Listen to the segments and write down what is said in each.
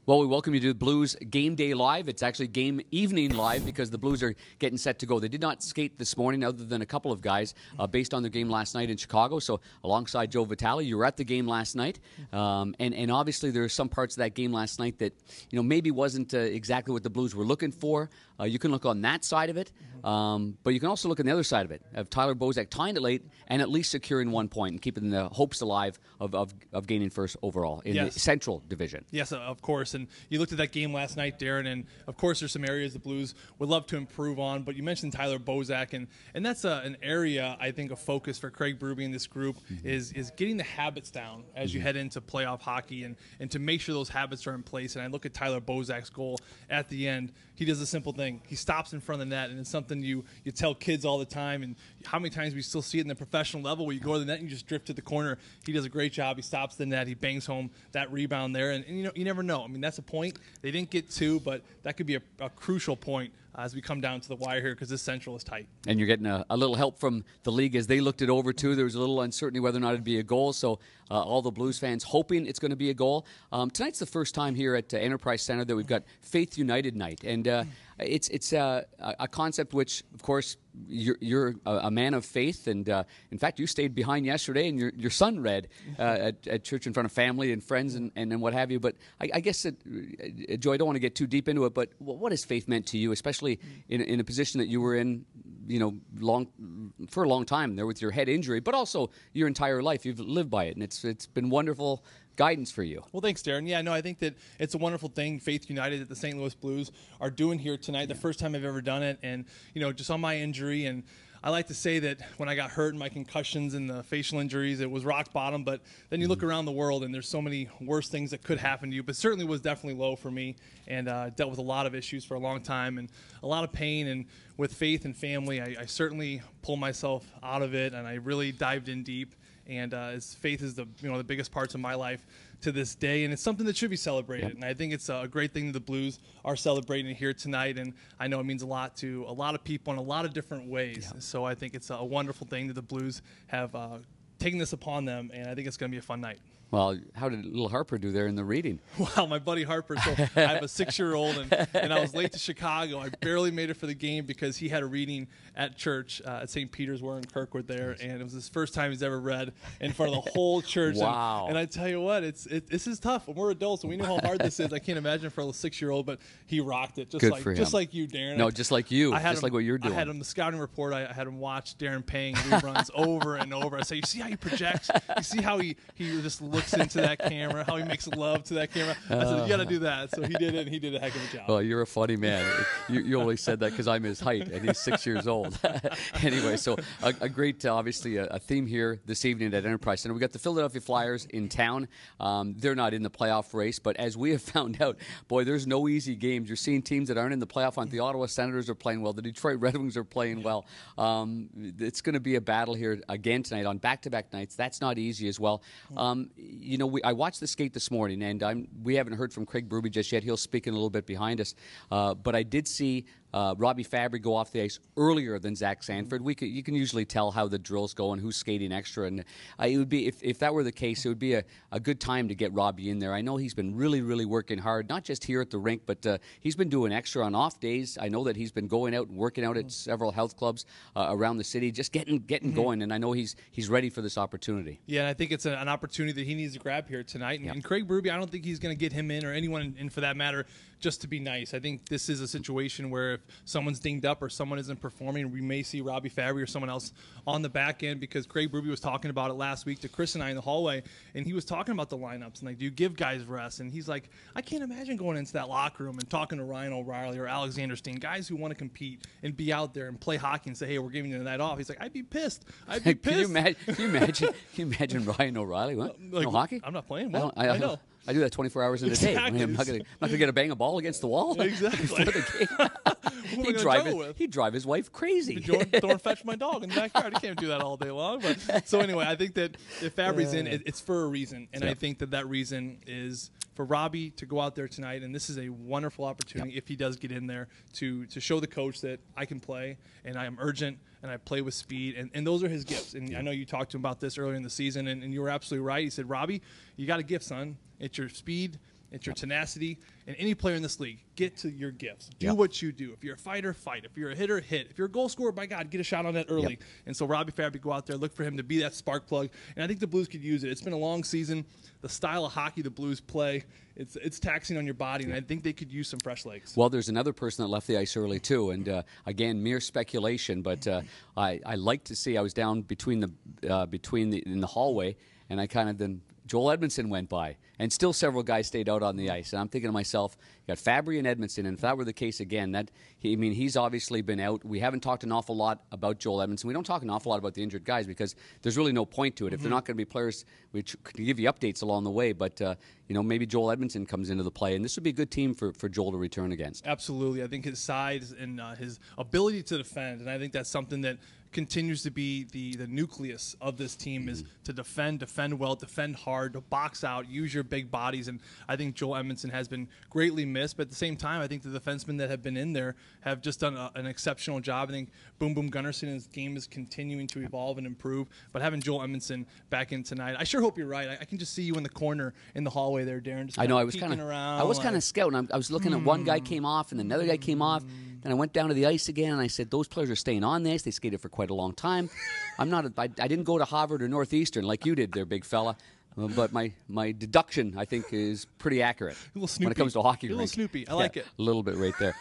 Well, we welcome you to the Blues Game Day Live. It's actually Game Evening Live because the Blues are getting set to go. They did not skate this morning other than a couple of guys based on their game last night in Chicago. So alongside Joe Vitale, you were at the game last night. And obviously there are some parts of that game last night that maybe wasn't exactly what the Blues were looking for. You can look on that side of it, but you can also look on the other side of it, of Tyler Bozak tying it late and at least securing 1 point and keeping the hopes alive of gaining first overall in the Central Division. Yes, of course. And you looked at that game last night, Darren, and of course there's some areas the Blues would love to improve on, but you mentioned Tyler Bozak, and that's an area, I think, of focus for Craig Berube and this group is getting the habits down as you head into playoff hockey and to make sure those habits are in place. And I look at Tyler Bozak's goal at the end. He does a simple thing. He stops in front of the net, and it's something you tell kids all the time, and how many times we still see it in the professional level where you go to the net and you just drift to the corner. He does a great job. He stops the net. He bangs home that rebound there, and you never know. I mean, that's a point. They didn't get two, but that could be a crucial point as we come down to the wire here because this Central is tight. And you're getting a little help from the league as they looked it over, too. There was a little uncertainty whether or not it'd be a goal, so all the Blues fans hoping it's going to be a goal. Tonight's the first time here at Enterprise Center that we've got Faith United Night, and it's a concept which, of course, you're a man of faith, and in fact, you stayed behind yesterday, and your son read at church in front of family and friends and what have you. But I guess, Joe, I don't want to get too deep into it, but what has faith meant to you, especially in a position that you were in, for a long time there with your head injury, but also your entire life you've lived by it, and it's been wonderful guidance for you. Well, thanks, Darren. Yeah, no, I think that it's a wonderful thing Faith United that the St. Louis Blues are doing here tonight, the first time I've ever done it, and just on my injury, and I like to say that when I got hurt in my concussions and the facial injuries, it was rock bottom, but then you look around the world and there's so many worse things that could happen to you, but certainly was definitely low for me, and dealt with a lot of issues for a long time and a lot of pain, and with faith and family, I certainly pulled myself out of it, and I really dived in deep. And as faith is the biggest parts of my life to this day, and it's something that should be celebrated. Yep. And I think it's a great thing that the Blues are celebrating here tonight, and I know it means a lot to a lot of people in a lot of different ways. Yep. So I think it's a wonderful thing that the Blues have taken this upon them, and I think it's going to be a fun night. Well, how did little Harper do there in the reading? Well, my buddy Harper, so I have a 6-year-old, and I was late to Chicago. I barely made it for the game because he had a reading at church at St. Peter's. We're in Kirkwood there, and it was his first time he's ever read in front of the whole church. Wow. And I tell you what, this is tough. We're adults, and we know how hard this is. I can't imagine for a 6-year-old, but he rocked it, just like you, Darren. No, just like you, like what you're doing. I had him, the scouting report, I had him watch Darren Paying reruns over and over. I say, you see how he projects? You see how he just looks into that camera, how he makes love to that camera? I said, you got to do that. So he did it, and he did a heck of a job. Well, you're a funny man. You only said that because I'm his height, and he's 6 years old. Anyway, so a great, obviously, a theme here this evening at Enterprise Center. We got the Philadelphia Flyers in town. They're not in the playoff race, but as we have found out, boy, there's no easy games. You're seeing teams that aren't in the playoff hunt. The Ottawa Senators are playing well. The Detroit Red Wings are playing well. It's going to be a battle here again tonight on back-to-back nights. That's not easy as well. I watched the skate this morning, and we haven't heard from Craig Berube just yet. He'll speak in a little bit behind us. But I did see Robbie Fabry go off the ice earlier than Zach Sanford. You can usually tell how the drills go and who's skating extra, and it would be if that were the case, it would be a good time to get Robbie in there. I know he's been really, really working hard, not just here at the rink, but he's been doing extra on off days. I know that he's been going out and working out at several health clubs around the city, just getting going, and I know he's ready for this opportunity. Yeah, and I think it's an opportunity that he needs to grab here tonight. And Craig Berube, I don't think he's going to get him in, or anyone in for that matter, just to be nice. I think this is a situation where if someone's dinged up or someone isn't performing, we may see Robbie Fabry or someone else on the back end, because Craig Berube was talking about it last week to Chris and I in the hallway, and he was talking about the lineups and do you give guys rest? And he's like, I can't imagine going into that locker room and talking to Ryan O'Reilly or Alexander Steen, guys who want to compete and be out there and play hockey and say, hey, we're giving you the night off. He's like, I'd be pissed. Can you imagine Ryan O'Reilly? What? No hockey? I'm not playing. Well, I know. I do that 24 hours in a day. I'm not going to get a bang a ball against the wall exactly. before the game. He'd drive his wife crazy. Go and fetch my dog in the backyard. He can't do that all day long. But so anyway, I think that if Fabry's in, it's for a reason, and I think that reason is for Robbie to go out there tonight, and this is a wonderful opportunity if he does get in there to show the coach that I can play, and I am urgent, and I play with speed, and those are his gifts. And I know you talked to him about this earlier in the season, and you were absolutely right. He said, Robbie, you got a gift, son. It's your speed, it's your tenacity. And any player in this league, get to your gifts. Do Yep. what you do. If you're a fighter, fight. If you're a hitter, hit. If you're a goal scorer, by God, get a shot on that early. Yep. And so Robbie Fabry, go out there, look for him to be that spark plug. And I think the Blues could use it. It's been a long season. The style of hockey the Blues play, it's taxing on your body, and I think they could use some fresh legs. Well, there's another person that left the ice early too, and again, mere speculation. But I like to see. I was down in the hallway, and I kind of then Joel Edmondson went by, and still several guys stayed out on the ice. And I'm thinking to myself, you got Fabry and Edmondson, and if that were the case again, he's obviously been out. We haven't talked an awful lot about Joel Edmondson. We don't talk an awful lot about the injured guys because there's really no point to it. If they're not going to be players, we can give you updates along the way. But maybe Joel Edmondson comes into the play, and this would be a good team for Joel to return against. Absolutely, I think his size and his ability to defend, and I think that's something that continues to be the nucleus of this team is to defend well, defend hard, to box out, use your big bodies, and I think Joel Edmondson has been greatly missed, but at the same time, I think the defensemen that have been in there have just done an exceptional job. I think Boom Boom Gunnarsson, his game is continuing to evolve and improve, but having Joel Edmondson back in tonight, I sure hope you're right. I can just see you in the corner in the hallway there, Darren. Just I know. I was kind of scouting. I was looking at one guy came off, and another guy came off. Then I went down to the ice again, and I said, those players are staying on the ice. They skated for quite a long time. I didn't go to Harvard or Northeastern like you did there, big fella. But my deduction, I think, is pretty accurate when it comes to hockey. A little Snoopy. I like it. A little bit right there.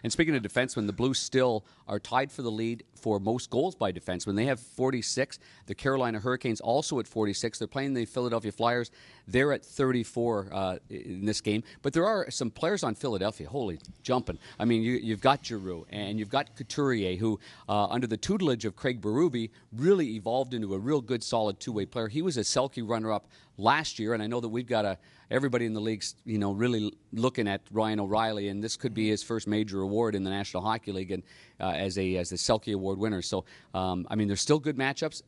And speaking of defensemen, the Blues still are tied for the lead for most goals by defensemen. They have 46. The Carolina Hurricanes also at 46. They're playing the Philadelphia Flyers. They're at 34 in this game. But there are some players on Philadelphia. Holy jumping. I mean, you've got Giroux and you've got Couturier, who, under the tutelage of Craig Berube, really evolved into a real good, solid two-way player. He was a Selke runner-up last year, and I know that we've got everybody in the league's really looking at Ryan O'Reilly, and this could be his first major award in the National Hockey League, and as the Selke Award winner. So, there's still good matchups.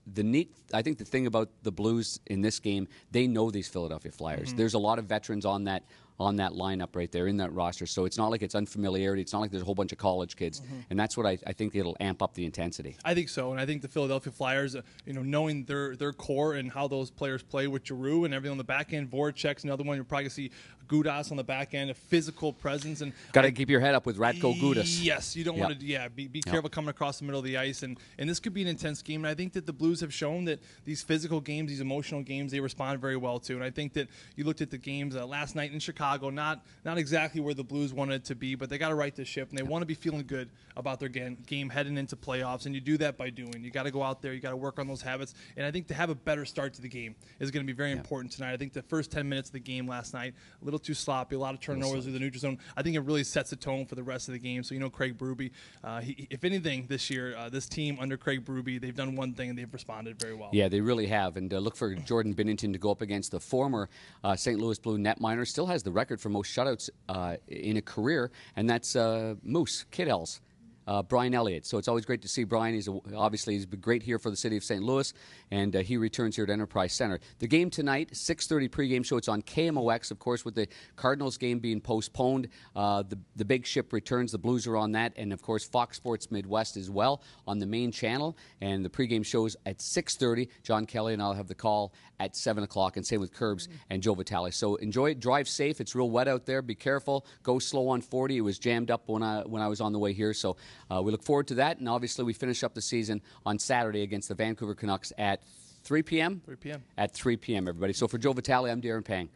I think the thing about the Blues in this game, they know these Philadelphia Flyers. There's a lot of veterans on that lineup right there in that roster. So it's not like it's unfamiliarity. It's not like there's a whole bunch of college kids. And that's what I think it'll amp up the intensity. I think so. And I think the Philadelphia Flyers, knowing their core and how those players play with Giroux and everything on the back end, Voracek's another one. You're probably going to see Gudas on the back end, a physical presence. And got to keep your head up with Ratko Gudas. Yes, you don't want to, be careful coming across the middle of the ice. And this could be an intense game. And I think that the Blues have shown that these physical games, these emotional games, they respond very well to. And I think that you looked at the games last night in Chicago, not exactly where the Blues wanted to be, but they got to right the ship, and they want to be feeling good about their game heading into playoffs. And you do that by doing. You got to go out there. You got to work on those habits. And I think to have a better start to the game is going to be very important tonight. I think the first 10 minutes of the game last night, a little too sloppy, a lot of turnovers through the neutral zone. I think it really sets the tone for the rest of the game. So, Craig Berube, if anything this year, this team under Craig Berube, they've done one thing, and they've responded very well. Yeah, they really have. And look for Jordan Binnington to go up against the former St. Louis Blue netminer. Still has the record for most shutouts in a career, and that's Moose Kiddells. Brian Elliott. So it's always great to see Brian. He's been great here for the city of St. Louis, and he returns here at Enterprise Center. The game tonight, 6:30 pregame show. It's on KMOX, of course, with the Cardinals game being postponed. The big ship returns. The Blues are on that, and of course Fox Sports Midwest as well on the main channel. And the pregame shows at 6:30. John Kelly and I'll have the call at 7 o'clock, and same with Curbs and Joe Vitale. So enjoy it. Drive safe. It's real wet out there. Be careful. Go slow on 40. It was jammed up when I was on the way here. So we look forward to that, and obviously we finish up the season on Saturday against the Vancouver Canucks at 3 p.m.? 3 p.m. At 3 p.m., everybody. So for Joe Vitale, I'm Darren Pang.